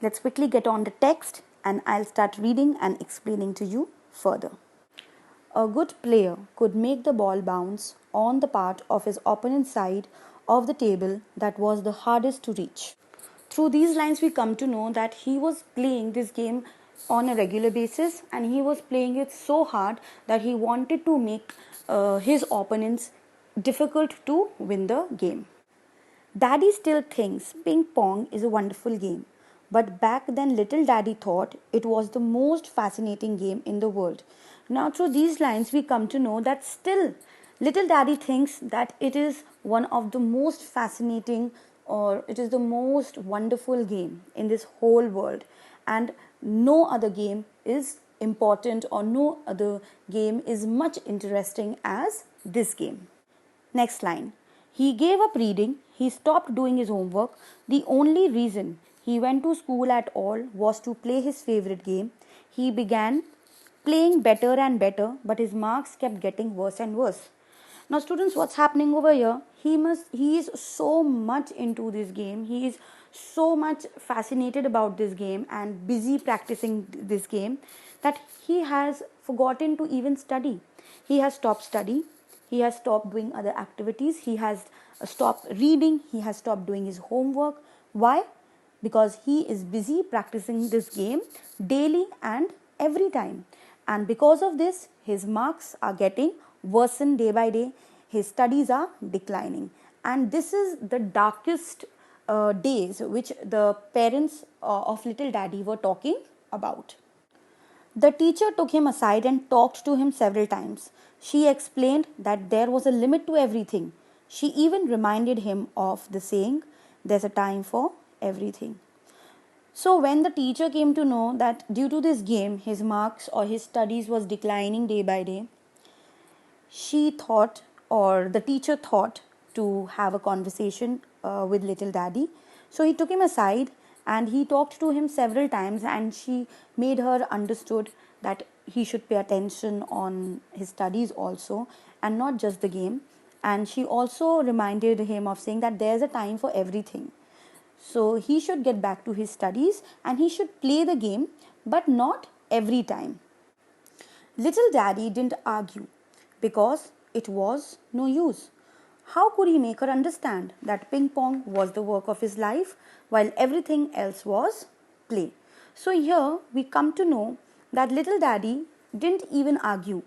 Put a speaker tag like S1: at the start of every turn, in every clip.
S1: Let's quickly get on the text and I'll start reading and explaining to you further. A good player could make the ball bounce on the part of his opponent's side of the table that was the hardest to reach. Through these lines, we come to know that he was playing this game on a regular basis and he was playing it so hard that he wanted to make his opponents difficult to win the game. Daddy still thinks ping pong is a wonderful game, but back then little Daddy thought it was the most fascinating game in the world. Now, through these lines, we come to know that still little Daddy thinks that it is one of the most fascinating or it is the most wonderful game in this whole world, and no other game is important or no other game is much interesting as this game. Next line. He gave up reading, he stopped doing his homework. The only reason he went to school at all was to play his favorite game. He began playing better and better, but his marks kept getting worse and worse. Now, students, what's happening over here? He is so much into this game. He is so much fascinated about this game and busy practicing this game that he has forgotten to even study. He has stopped studying. He has stopped doing other activities. He has stopped reading. He has stopped doing his homework. Why? Because he is busy practicing this game daily and every time. And because of this, his marks are getting worsened day by day. His studies are declining. And this is the darkest days which the parents of little Daddy were talking about. The teacher took him aside and talked to him several times. She explained that there was a limit to everything. She even reminded him of the saying, "There's a time for everything." So when the teacher came to know that due to this game, his marks or his studies was declining day by day, she thought, or the teacher thought, to have a conversation with little Daddy. So he took him aside and he talked to him several times, and she made her understood that he should pay attention on his studies also and not just the game. And she also reminded him of saying that there's a time for everything. So he should get back to his studies and he should play the game, but not every time. Little Daddy didn't argue because it was no use. How could he make her understand that ping pong was the work of his life while everything else was play? So here we come to know that little Daddy didn't even argue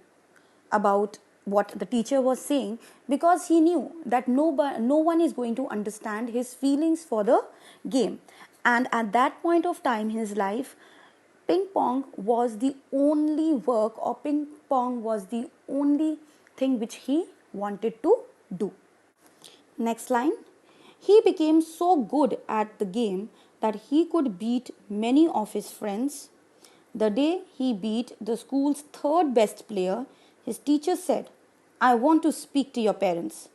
S1: about what the teacher was saying because he knew that no one is going to understand his feelings for the game. And at that point of time in his life, ping pong was the only work, or ping pong was the only thing which he wanted to do. Next line. He became so good at the game that he could beat many of his friends. The day he beat the school's third best player, his teacher said, "I want to speak to your parents.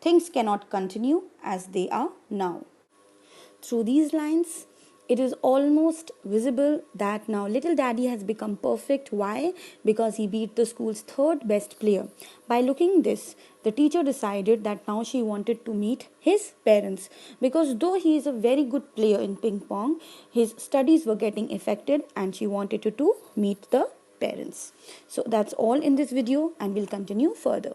S1: Things cannot continue as they are now." Through these lines, it is almost visible that now little Daddy has become perfect. Why? Because he beat the school's third best player. By looking this, the teacher decided that now she wanted to meet his parents, because though he is a very good player in ping pong, his studies were getting affected and she wanted to meet the parents. So that's all in this video and we'll continue further.